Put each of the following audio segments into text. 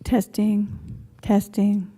Testing, testing.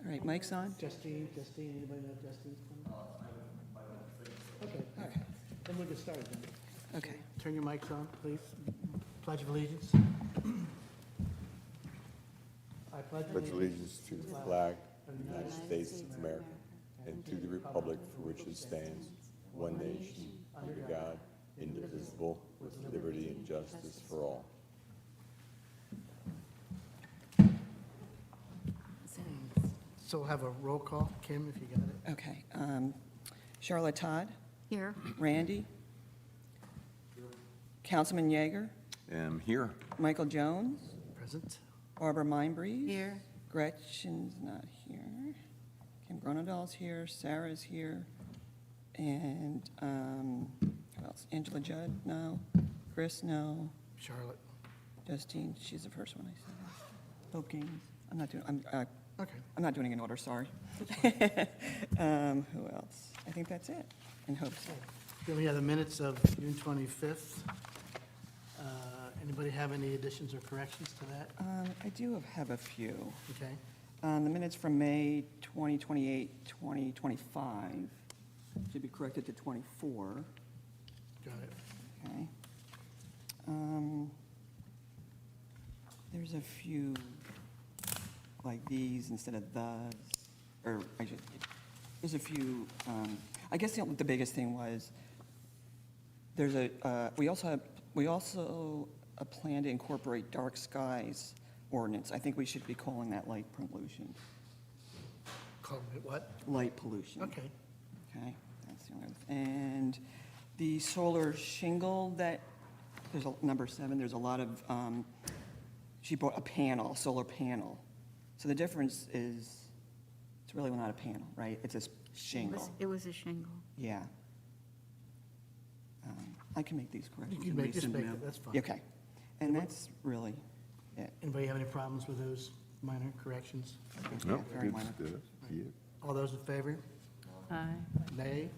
All right, mic's on? Justine, anybody know if Justine's coming? Okay, all right. Then we'll get started then. Okay. Turn your mics on, please. Pledge of allegiance. I pledge Pledge allegiance to the flag of the United States of America and to the republic for which it stands, one nation, under God, indivisible, with liberty and justice for all. So we'll have a roll call. Kim, if you got it. Okay. Charlotte Todd, Here. Randy, Councilman Yeager, Am here. Michael Jones, Present. Barbara Mindbreeze. Here. Gretchen's not here. Kim Gronendal's here, Sarah's here, and who else? Angela Judd, no. Chris, no. Charlotte. Justine, she's the first one I said. Hope Gaines. I'm Okay. not doing it in order, sorry. Who else? I think that's it. And Hope's here. Then we have the minutes of June 25th. Anybody have any additions or corrections to that? I do have a few. Okay. The minutes from May 2028, 2025 should be corrected to 24, Got it. okay? There's a few like these instead of those, or there's a few, I guess the biggest thing was, there's we also plan to incorporate dark skies ordinance. I think we should be calling that light pollution. Call it what? Light pollution. Okay. Okay, that's the only other. And the solar shingle that, there's number 7, there's a lot of, she bought a panel, solar panel. So the difference is, it's really not a panel, right? It's a shingle. It was a shingle. Yeah. I can make these corrections. You can and just resend make them it, out. that's fine. Okay. And that's really it. Anybody have any problems with those minor corrections? No, Very good, minor. good. Yeah. All those in favor? Aye. Nay?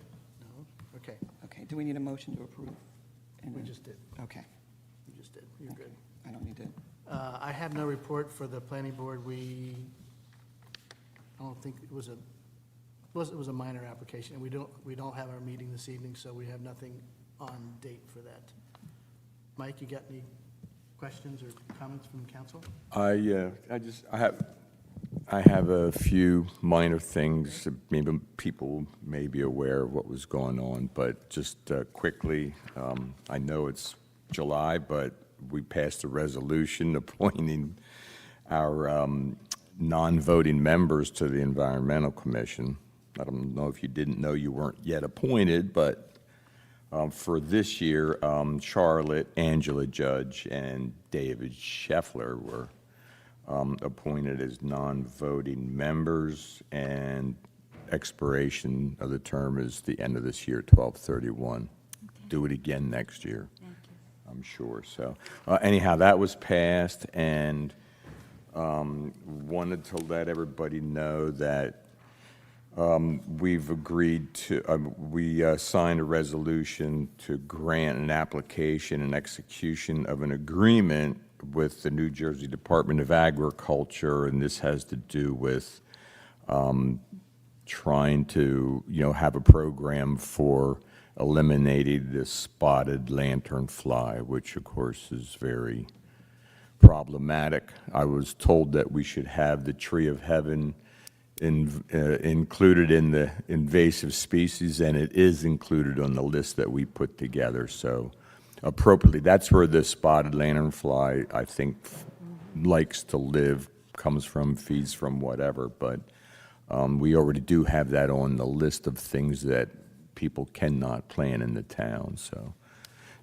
No? Okay, Okay, do we need a motion to approve? And we then- just did. Okay, We just did. You're good. I don't need to, I have no report for the planning board. I don't think it was a minor application. And we don't have our meeting this evening, so we have nothing on date for that. Mike, you got any questions or comments from council? I have a few minor things, maybe people may be aware of what was going on, but just quickly, I know it's July, but we passed a resolution appointing our non-voting members to the Environmental Commission. I don't know if you didn't know you weren't yet appointed, but for this year, Charlotte, Angela Judge, and David Scheffler were appointed as non-voting members, and expiration of the term is the end of this year, 12/31. Do it again next year, Thank you. I'm sure. So anyhow, that was passed, and wanted to let everybody know that we've agreed to, we signed a resolution to grant an application and execution of an agreement with the New Jersey Department of Agriculture, and this has to do with trying to, have a program for eliminating the spotted lanternfly, which of course is very problematic. I was told that we should have the tree of heaven included in the invasive species, and it is included on the list that we put together, so appropriately. That's where the spotted lanternfly, I think, likes to live, comes from, feeds from, whatever, but we already do have that on the list of things that people cannot plant in the town, so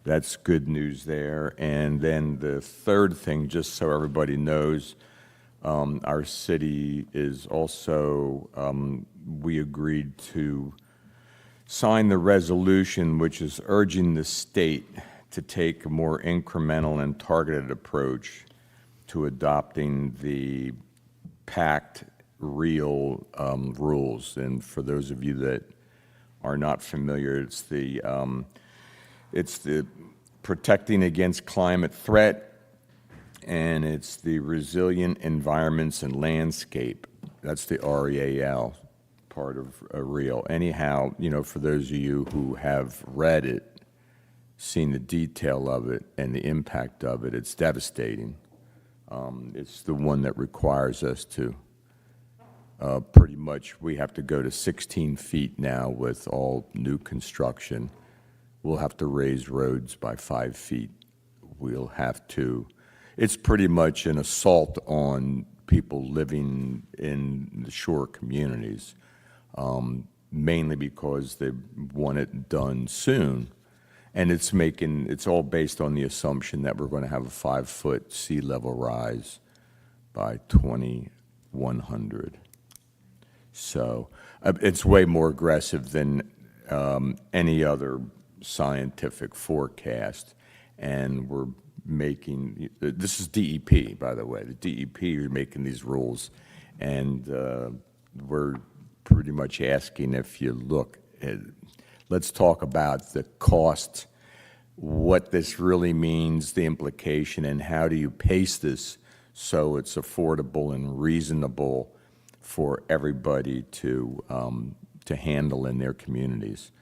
that's good news there. And then the third thing, just so everybody knows, our city is also, we agreed to sign the resolution which is urging the state to take a more incremental and targeted approach to adopting the PACT REAL rules. And for those of you that are not familiar, it's the protecting against climate threat, and it's the resilient environments and landscape. That's the REAL part of real. Anyhow, for those of you who have read it, seen the detail of it and the impact of it, it's devastating. It's the one that requires us to pretty much, we have to go to 16 feet now with all new construction. We'll have to raise roads by 5 feet. We'll have to, it's pretty much an assault on people living in the shore communities, mainly because they want it done soon. And it's all based on the assumption that we're going to have a 5-foot sea level rise by 2100. So it's way more aggressive than any other scientific forecast. And we're making, this is DEP, by the way. The DEP are making these rules. And we're pretty much asking if you look at, let's talk about the cost, what this really means, the implication, and how do you pace this so it's affordable and reasonable for everybody to handle in their communities.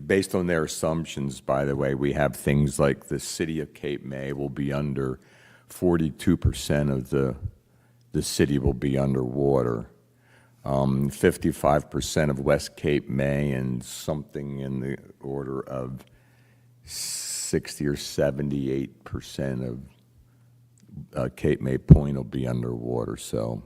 Based on their assumptions, by the way, we have things like the city of Cape May will be under 42% of the city will be underwater. 55% of West Cape May and something in the order of 60 or 78% of Cape May Point will be underwater. So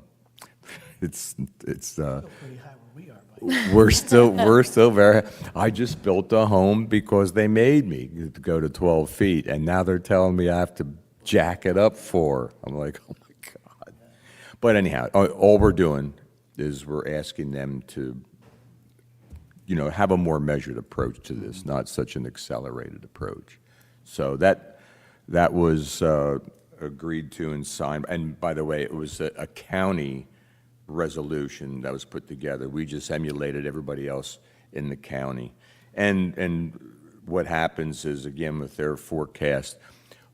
it's Still pretty high where we are, Mike. we're still very. I just built a home because they made me to go to 12 feet, and now they're telling me I have to jack it up 4. I'm like, oh my God. But anyhow, all we're doing is we're asking them to, have a more measured approach to this, not such an accelerated approach. So that was agreed to and signed. And by the way, it was a county resolution that was put together. We just emulated everybody else in the county. And what happens is, again, with their forecast,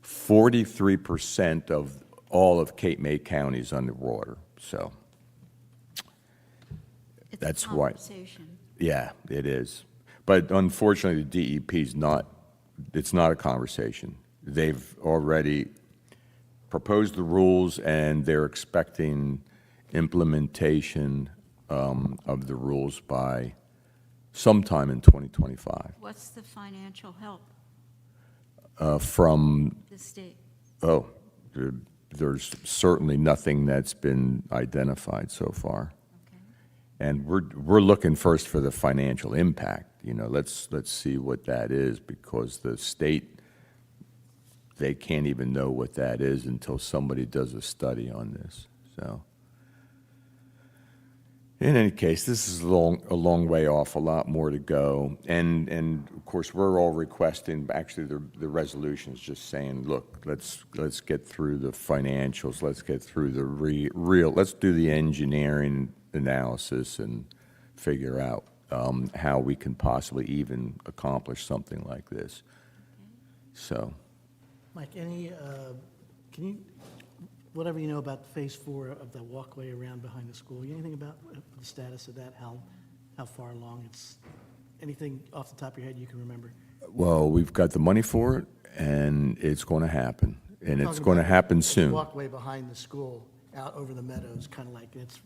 43% of all of Cape May County is underwater. So that's why. Yeah, it is. But unfortunately, the DEP is not, it's not a conversation. They've already proposed the rules, and they're expecting implementation of the rules by sometime in 2025. What's the financial help, From, the state? there's certainly nothing that's been identified so far. Okay. And we're looking first for the financial impact. Let's see what that is, because the state, they can't even know what that is until somebody does a study on this. So, in any case, this is a long way off, a lot more to go. And of course, we're all requesting, actually, the resolution's just saying, look, let's get through the financials, let's get through the real, let's do the engineering analysis and figure out how we can possibly even accomplish something like this. So, Mike, can you, whatever you know about Phase 4 of the walkway around behind the school, anything about the status of that, how far along it's, anything off the top of your head you can remember? well, we've got the money for it, and it's going to happen, and it's Talking going to about happen the soon. walkway behind the school, out over the meadows, kind of like, it's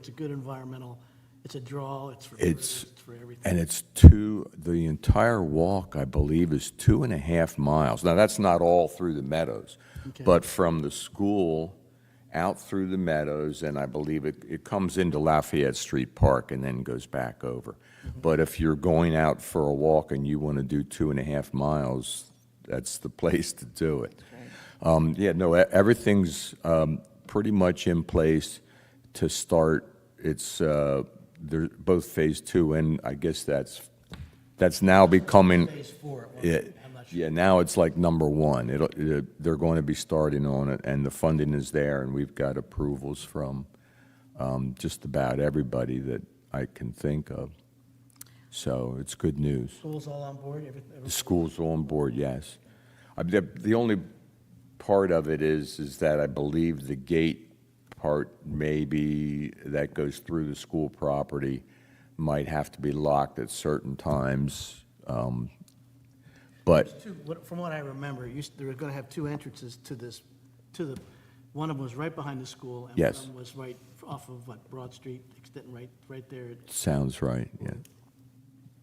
a good environmental, it's a draw, it's for It's- birds, it's for everything. And it's the entire walk, I believe, is 2.5 miles. Now, that's not all through the meadows, Okay. but from the school out through the meadows, and I believe it comes into Lafayette Street Park and then goes back over. But if you're going out for a walk and you want to do 2.5 miles, that's the place to do it. Yeah, no, everything's pretty much in place to start. It's they're both Phase 2, and I guess that's now becoming. Phase 4 at one Yeah, point, I'm not sure. yeah, now it's like number 1. They're going to be starting on it, and the funding is there, and we've got approvals from just about everybody that I can think of. So it's good news. School's all on board, The school's on board, yes. The only part of it is that I believe the gate part maybe that goes through the school property might have to be locked at certain times. But From what I remember, they were going to have two entrances to this, one of them was right behind the school. And Yes. one of them was right off of, Broad Street, extending right there. sounds right, yeah.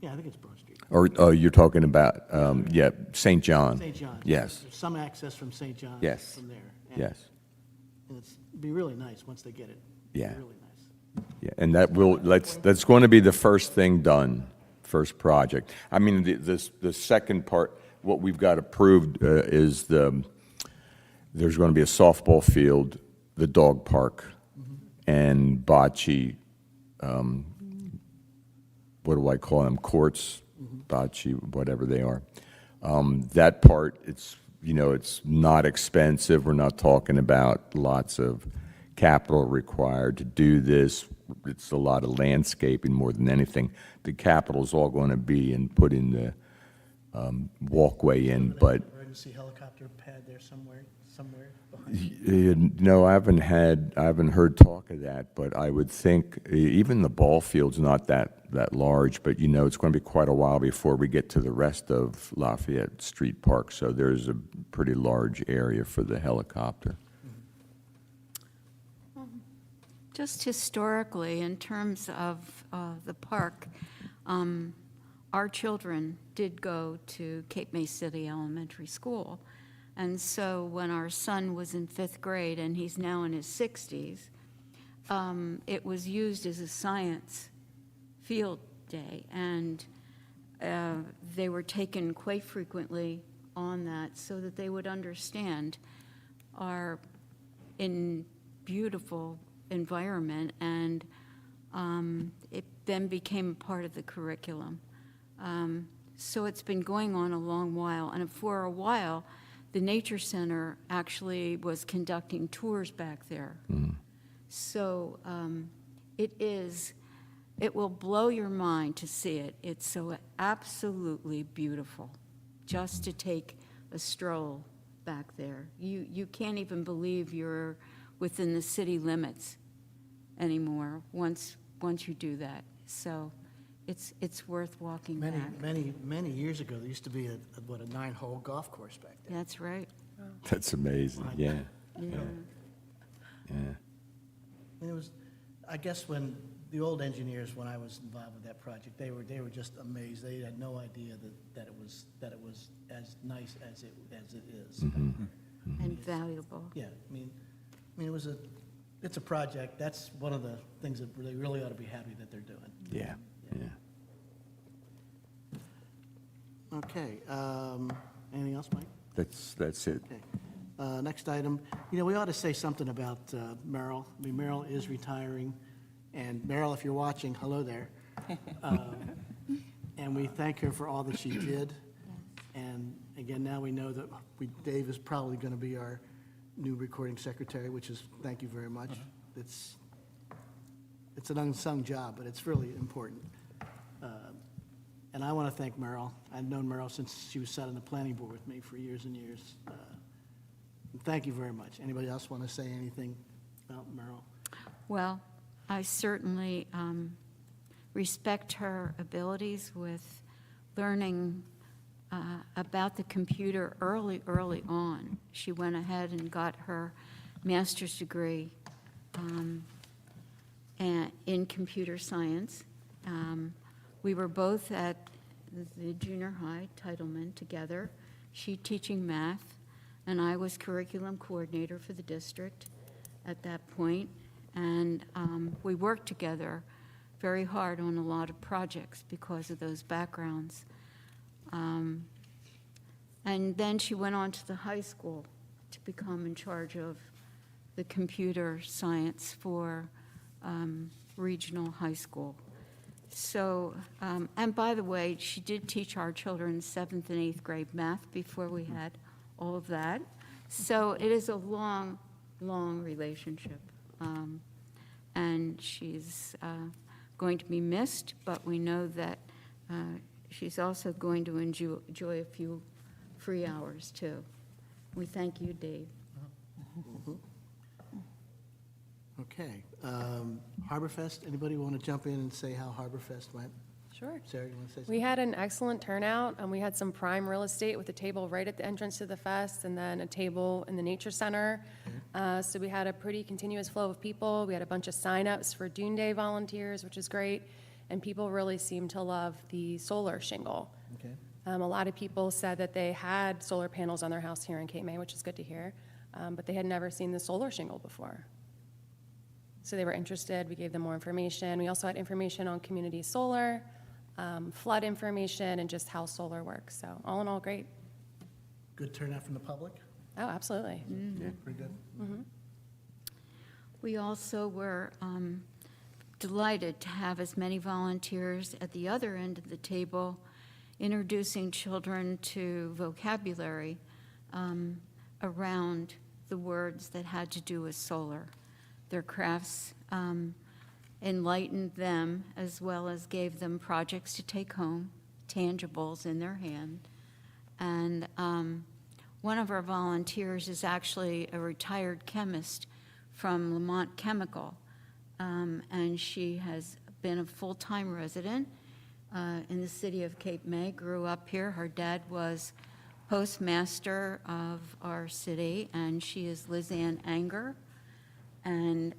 Yeah, I think it's Broad Street. Or, oh, you're talking about, yeah, St. John? St. John. Yes, There's some access from St. John. Yes. From there. And- yes, And it'd be really nice once they get it. Yeah. Really nice. yeah, and that's going to be the first thing done, first project. I mean, the second part, what we've got approved is there's going to be a softball field, the dog park, and bocce, what do I call them, courts, bocce, whatever they are. That part, it's not expensive. We're not talking about lots of capital required to do this. It's a lot of landscaping more than anything. The capital's all going to be in putting the walkway in, but Emergency helicopter pad there somewhere behind. no, I haven't heard talk of that, but I would think even the ball field's not that large, but it's going to be quite a while before we get to the rest of Lafayette Street Park, so there's a pretty large area for the helicopter. Just historically, in terms of the park, our children did go to Cape May City Elementary School. And so when our son was in 5th grade, and he's now in his 60s, it was used as a science field day. And they were taken quite frequently on that so that they would understand our beautiful environment, and it then became a part of the curriculum. So it's been going on a long while, and for a while, the Nature Center actually was conducting tours back there. So it will blow your mind to see it. It's so absolutely beautiful, just to take a stroll back there. You can't even believe you're within the city limits anymore once you do that. So it's worth walking back. Many years ago, there used to be a 9-hole golf course back there. That's right. That's amazing, yeah. Yeah. And it was, I guess when the old engineers, when I was involved with that project, they were just amazed. They had no idea that it was as nice as it is. And valuable. Yeah, I mean, it's a project. That's one of the things that they really ought to be happy that they're doing. Yeah, yeah. Okay, anything else, Mike? That's it. Okay. Next item, we ought to say something about Merrill. I mean, Merrill is retiring, and Merrill, if you're watching, hello there. And we thank her for all that she did. And again, now we know that Dave is probably going to be our new recording secretary, which is, thank you very much. It's an unsung job, but it's really important. And I want to thank Merrill. I've known Merrill since she was sat on the planning board with me for years and years. Thank you very much. Anybody else want to say anything about Merrill? Well, I certainly respect her abilities with learning about the computer early on. She went ahead and got her master's degree in computer science. We were both at the junior high, Titleman, together. She teaching math, and I was curriculum coordinator for the district at that point. And we worked together very hard on a lot of projects because of those backgrounds. And then she went on to the high school to become in charge of the computer science for regional high school. So, and by the way, she did teach our children 7th and 8th grade math before we had all of that. So it is a long relationship. And she's going to be missed, but we know that she's also going to enjoy a few free hours, too. We thank you, Dave. Okay. Harborfest, anybody want to jump in and say how Harborfest went? Sure. Sarah, you want to say something? We had an excellent turnout, and we had some prime real estate with a table right at the entrance to the fest, and then a table in the nature center. So we had a pretty continuous flow of people. We had a bunch of signups for Dune Day volunteers, which is great, and people really seemed to love the solar shingle. Okay. A lot of people said that they had solar panels on their house here in Cape May, which is good to hear, but they had never seen the solar shingle before. So they were interested. We gave them more information. We also had information on community solar, flood information, and just how solar works. So all in all, great. Good turnout from the public? Oh, absolutely. Yeah, pretty good. We also were delighted to have as many volunteers at the other end of the table introducing children to vocabulary around the words that had to do with solar. Their crafts enlightened them as well as gave them projects to take home, tangibles in their hand. And one of our volunteers is actually a retired chemist from Lamont Chemical, and she has been a full-time resident in the city of Cape May, grew up here. Her dad was postmaster of our city, and she is Liz Ann Anger, and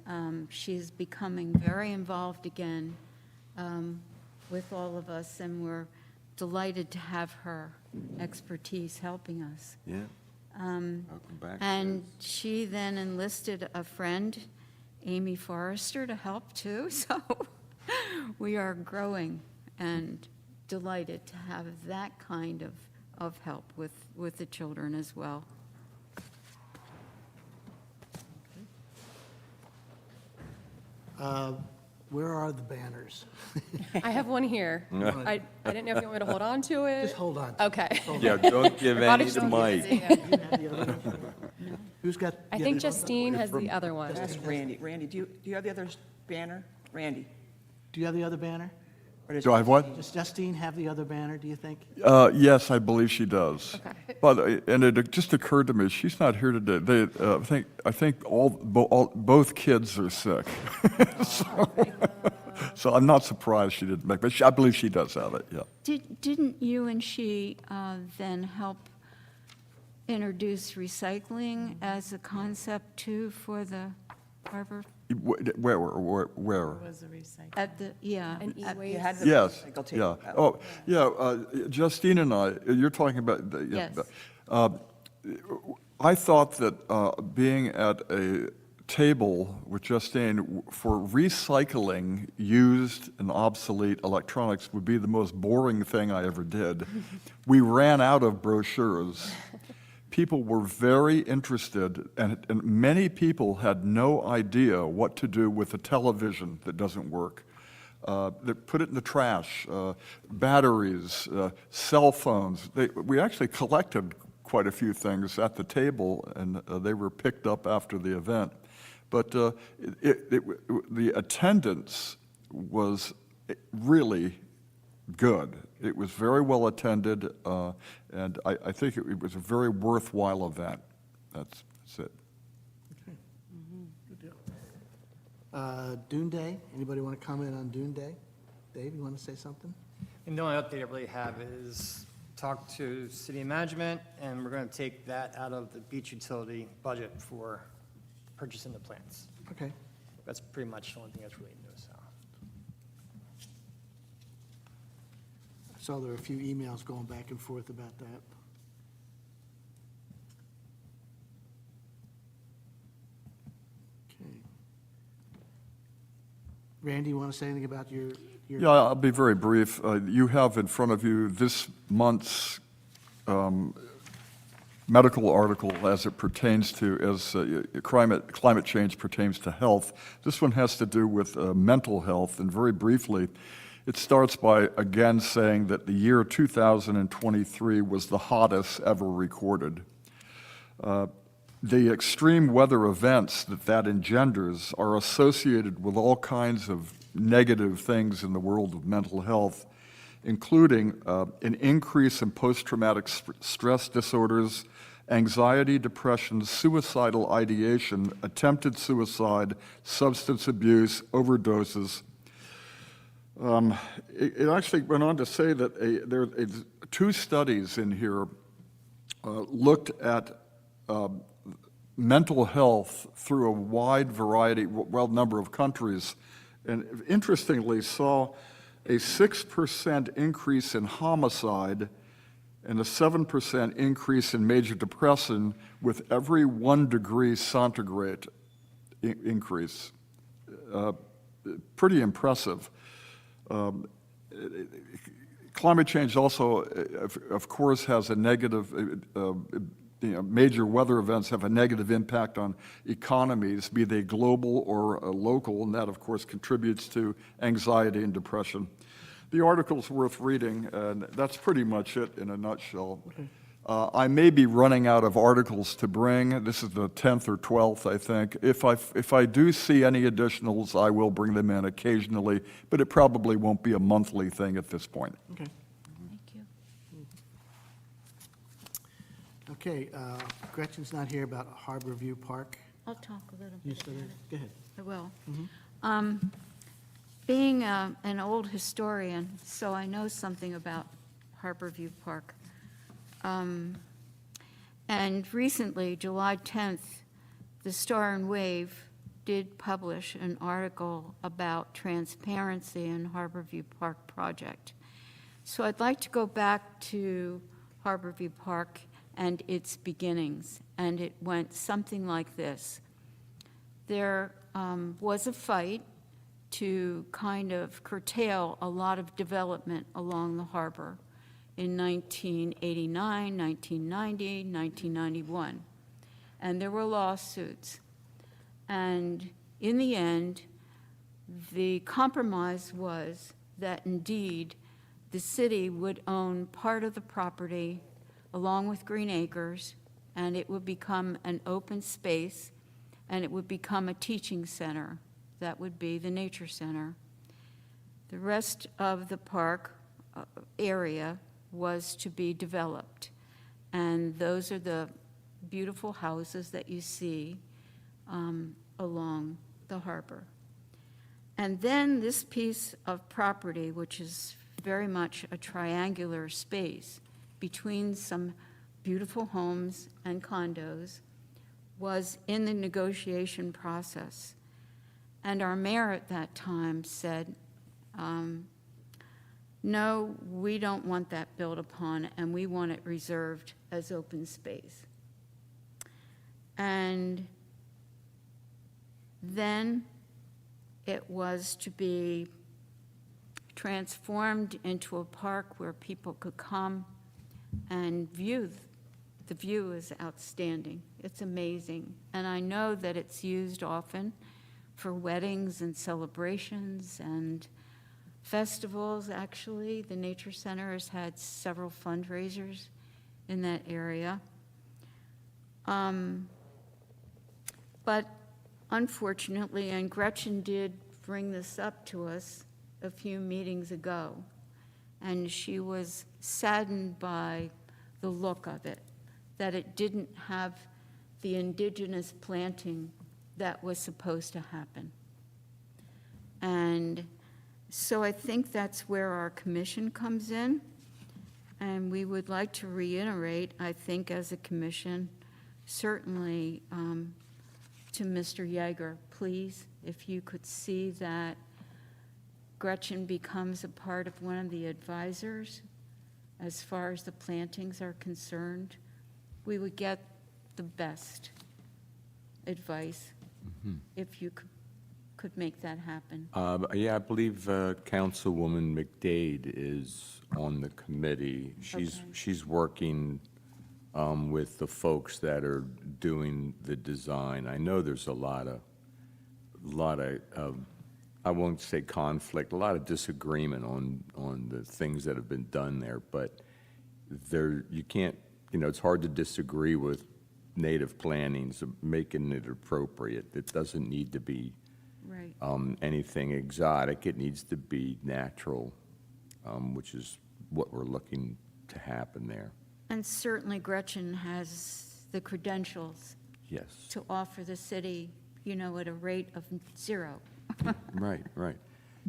she's becoming very involved again with all of us, and we're delighted to have her expertise helping us. Yeah. Welcome back. And she then enlisted a friend, Amy Forrester, to help too. So we are growing and delighted to have that kind of help with the children as well. Where are the banners? I have one here. I didn't know if you want me to hold on to it. Just hold on. Okay. Yeah, don't give any to Mike. Who's got? I the think other- Justine has the other one. Ask Randy. Randy, do you have the other banner? Randy? Do you have the other banner? Or does- Do I have what? Does Justine have the other banner, do you think? Yes, I believe she does. Okay. But, and it just occurred to me, she's not here today. I think both kids are sick. So I'm not surprised she didn't make, but I believe she does have it, yeah. Didn't you and she then help introduce recycling as a concept too for the harbor? Where? At the, yeah. And at- You e-waste. had the Yes, recycle yeah. tape. Oh, yeah, Justine and I, you're talking about, Yes. I thought that being at a table with Justine for recycling used and obsolete electronics would be the most boring thing I ever did. We ran out of brochures. People were very interested, and many people had no idea what to do with a television that doesn't work. They put it in the trash, batteries, cell phones. We actually collected quite a few things at the table, and they were picked up after the event. But the attendance was really good. It was very well attended, and I think it was a very worthwhile event. That's it. Good deal. Dune Day, anybody want to comment on Dune Day? Dave, you want to say something? And the only update I really have is talk to city management, and we're going to take that out of the beach utility budget for purchasing the plants. Okay. That's pretty much the only thing that's really new, so. I saw there were a few emails going back and forth about that. Okay. Randy, you want to say anything about your? Yeah, I'll be very brief. You have in front of you this month's medical article as it pertains to, as climate change pertains to health. This one has to do with mental health, and very briefly, it starts by again saying that the year 2023 was the hottest ever recorded. The extreme weather events that engenders are associated with all kinds of negative things in the world of mental health, including an increase in post-traumatic stress disorders, anxiety, depression, suicidal ideation, attempted suicide, substance abuse, overdoses. It actually went on to say that there are two studies in here looked at mental health through a wide variety, number of countries, and interestingly saw a 6% increase in homicide and a 7% increase in major depression with every 1 degree centigrade increase. Pretty impressive. Climate change also, of course, has a negative, major weather events have a negative impact on economies, be they global or local, and that, of course, contributes to anxiety and depression. The article's worth reading, and that's pretty much it in a nutshell. I may be running out of articles to bring. This is the 10th or 12th, I think. If I do see any additionals, I will bring them in occasionally, but it probably won't be a monthly thing at this point. Okay. Thank you. Okay, Gretchen's not here about Harbor View Park. I'll talk a little You bit still about there? it. Go ahead. I will. Being an old historian, so I know something about Harbor View Park. And recently, July 10th, the Star and Wave did publish an article about transparency in Harbor View Park project. So I'd like to go back to Harbor View Park and its beginnings, and it went something like this. There was a fight to kind of curtail a lot of development along the harbor in 1989, 1990, 1991. And there were lawsuits. And in the end, the compromise was that indeed the city would own part of the property along with Green Acres, and it would become an open space, and it would become a teaching center. That would be the Nature Center. The rest of the park area was to be developed. And those are the beautiful houses that you see along the harbor. And then this piece of property, which is very much a triangular space between some beautiful homes and condos, was in the negotiation process. And our mayor at that time said, no, we don't want that built upon, and we want it reserved as open space. And then it was to be transformed into a park where people could come and view. The view is outstanding. It's amazing. And I know that it's used often for weddings and celebrations and festivals, actually. The Nature Center has had several fundraisers in that area. But unfortunately, and Gretchen did bring this up to us a few meetings ago, and she was saddened by the look of it, that it didn't have the indigenous planting that was supposed to happen. And so I think that's where our commission comes in. And we would like to reiterate, I think, as a commission, certainly to Mr. Yeager, please, if you could see that Gretchen becomes a part of one of the advisors as far as the plantings are concerned, we would get the best advice if you could make that happen. Yeah, I believe Councilwoman McDade is on the committee. She's working with the folks that are doing the design. I know there's a lot of I won't say conflict, a lot of disagreement on the things that have been done there, but you can't, it's hard to disagree with native plantings, making it appropriate. It doesn't need to be Right. anything exotic. It needs to be natural, which is what we're looking to happen there. And certainly Gretchen has the credentials Yes, to offer the city, at a rate of 0. right, right.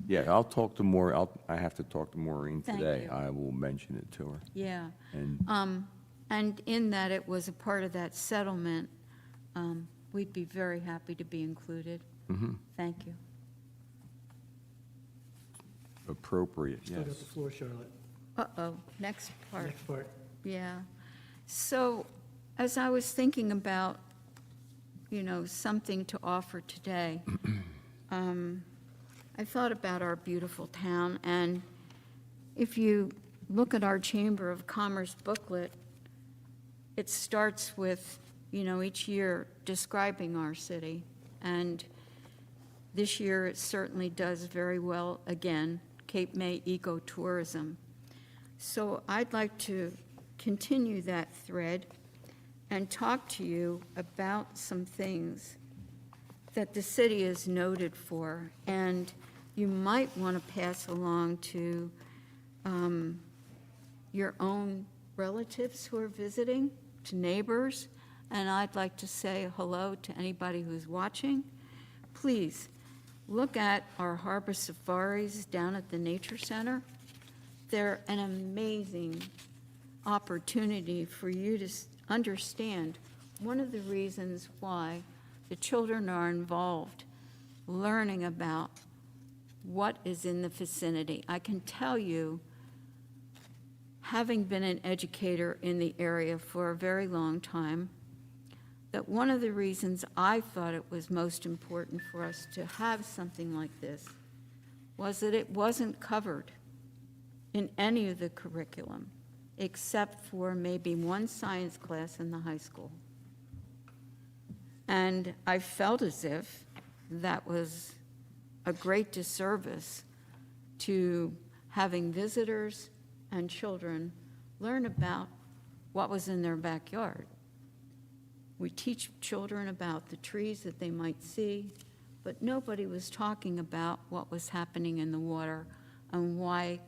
Yeah, I have to talk to Maureen Thank today. you. I will mention it to her. Yeah. And And in that it was a part of that settlement, we'd be very happy to be included. Thank you. appropriate, Still got yes. the floor, Charlotte. Uh-oh, next part. Next part. Yeah. So as I was thinking about, something to offer today, I thought about our beautiful town, and if you look at our Chamber of Commerce booklet, it starts with, each year describing our city. And this year, it certainly does very well again, Cape May Ecotourism. So I'd like to continue that thread and talk to you about some things that the city is noted for, and you might want to pass along to your own relatives who are visiting, to neighbors, and I'd like to say hello to anybody who's watching. Please, look at our harbor safaris down at the Nature Center. They're an amazing opportunity for you to understand one of the reasons why the children are involved, learning about what is in the vicinity. I can tell you, having been an educator in the area for a very long time, that one of the reasons I thought it was most important for us to have something like this was that it wasn't covered in any of the curriculum, except for maybe one science class in the high school. And I felt as if that was a great disservice to having visitors and children learn about what was in their backyard. We teach children about the trees that they might see, but nobody was talking about what was happening in the water and why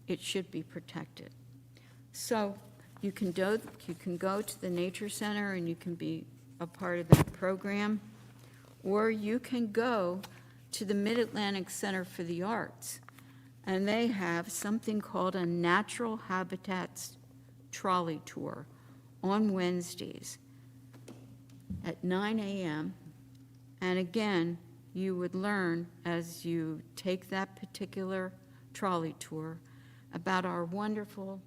it should be protected. So you can go to the Nature Center and you can be a part of that program, or you can go to the Mid-Atlantic Center for the Arts, and they have something called a Natural Habitats Trolley Tour on Wednesdays at 9 a.m. And again, you would learn as you take that particular trolley tour about our wonderful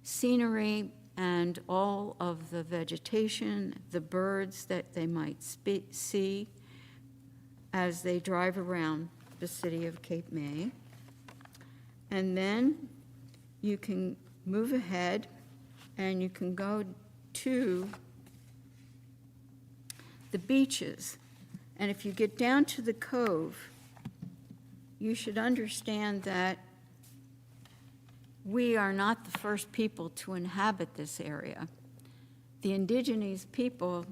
scenery and all of the vegetation, the birds that they might see as they drive around the city of Cape May. And then you can move ahead and you can go to the beaches. And if you get down to the cove, you should understand that we are not the first people to inhabit this area. The indigenous people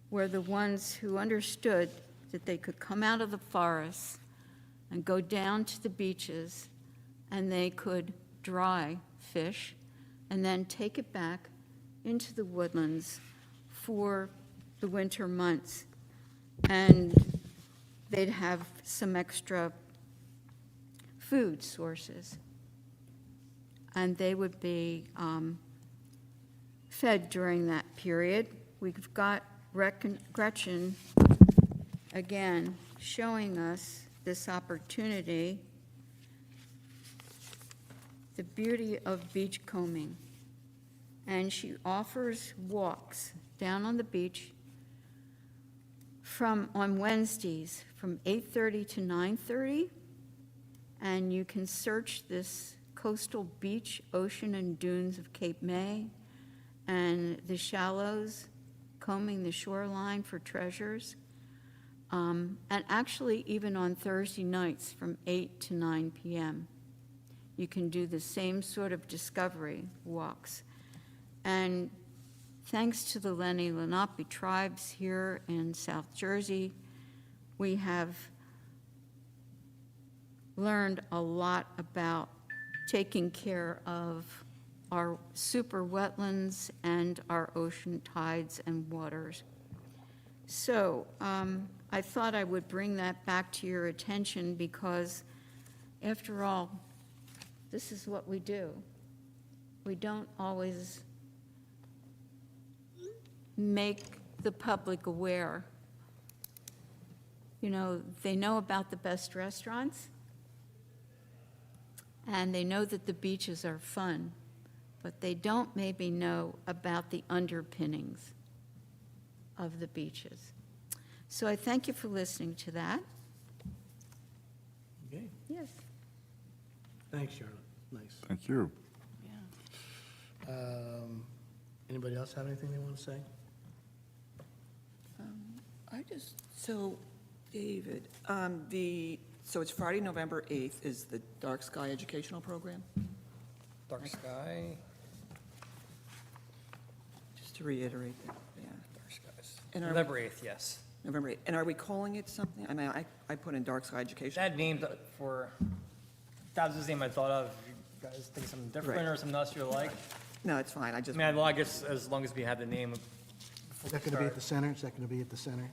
were the ones who understood that they could come out of the forests and go down to the beaches, and they could dry fish and then take it back into the woodlands for the winter months. And they'd have some extra food sources. And they would be fed during that period. We've got Gretchen, again, showing us this opportunity, the beauty of beachcombing. And she offers walks down on the beach on Wednesdays from 8:30 to 9:30. And you can search this coastal beach, ocean, and dunes of Cape May and the shallows, combing the shoreline for treasures. And actually, even on Thursday nights from 8 to 9 p.m., you can do the same sort of discovery walks. And thanks to the Lenni Lenape tribes here in South Jersey, we have learned a lot about taking care of our super wetlands and our ocean tides and waters. So I thought I would bring that back to your attention because, after all, this is what we do. We don't always make the public aware. You know, they know about the best restaurants, and they know that the beaches are fun, but they don't maybe know about the underpinnings of the beaches. So I thank you for listening to that. Okay, Yes. thanks, Charlotte, nice. Thank you. Anybody else have anything they want to say? So, David, so it's Friday, November 8th is the Dark Sky Educational Program? Dark sky, Just to reiterate that, yeah. dark skies. And are we- November 8th, yes. November 8th. And are we calling it something? I mean, I put in Dark Sky Education. That name for, that was the name I thought of. You guys think something different Right. or something else you like? No, it's fine, I I just, mean, well, I guess as long as we have the name. Is that going to be at the center? Is that going to be at the center?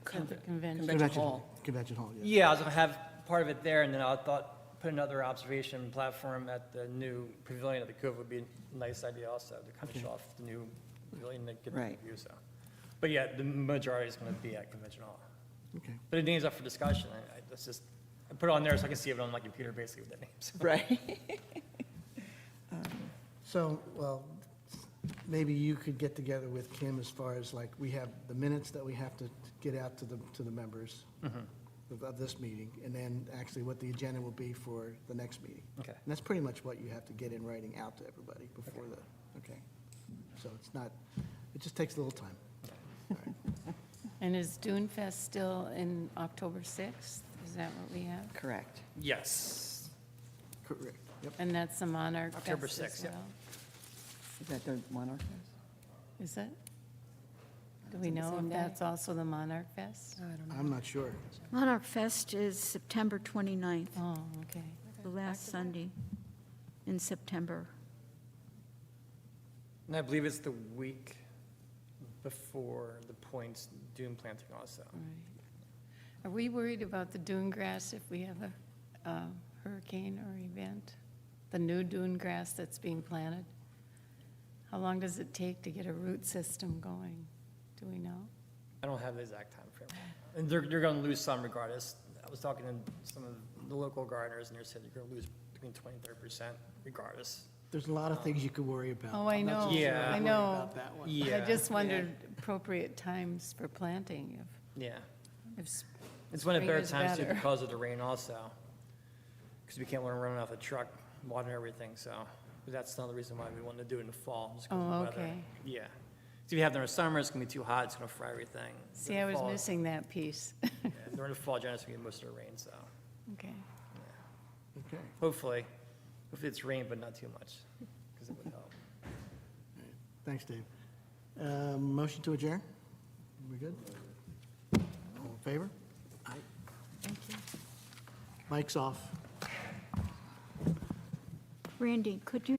Convention Hall. Convention Hall, yeah. Yeah, I was gonna have part of it there, and then I thought put another observation platform at the new pavilion at the Cove would be a nice idea also, to kind of show off the new pavilion to get the Right. view, so. But yeah, the majority is gonna be at Convention Hall. Okay. But the name's up for discussion, that's just, I put it on there so I can see it on my computer basically with that name, so. Right. So, well, maybe you could get together with Kim as far as, like, we have the minutes that we have to get out to the members of this meeting, and then actually what the agenda will be for the next meeting. Okay. And that's pretty much what you have to get in writing out to everybody before okay. So it's not, it just takes a little time. All right. And is Dune Fest still in October 6th? Is that what we have? Correct. Yes, Correct, yep. And that's the Monarch Fest October as 6th, yeah. well? Is that the Monarch Fest? Is it? Do we know if that's also the Monarch Fest? I'm not sure. Monarch Fest is September 29th, Oh, okay. the last Sunday in September. and I believe it's the week before the Points dune planting also. All right. Are we worried about the dune grass if we have a hurricane or event? The new dune grass that's being planted? How long does it take to get a root system going? Do we know? I don't have the exact time frame. And you're gonna lose some regardless. I was talking to some of the local gardeners, and they said you're gonna lose between 20 and 30% regardless. There's a lot of things you could worry about. Oh, I I'm not know, so sure Yeah. I'd I worry know. about that one. I Yeah, just wondered appropriate times for planting, yeah. if It's one of the Spring better is times too better. because of the rain also. Because we can't want to run off the truck, water everything, so. But that's another reason why we want to do it in the fall, just because of Oh, the weather. okay. Yeah. So if you have it in the summer, it's gonna be too hot, it's gonna fry everything. See, During I the was fall- missing that piece. yeah, During the fall, generally, it's gonna be most of the rain, so. Okay. Okay. Hopefully it's rain, but not too much, because it would help. Thanks, Dave. Motion to adjourn? We good? All in favor? Aye. Thank you. Mike's off. Randy, could you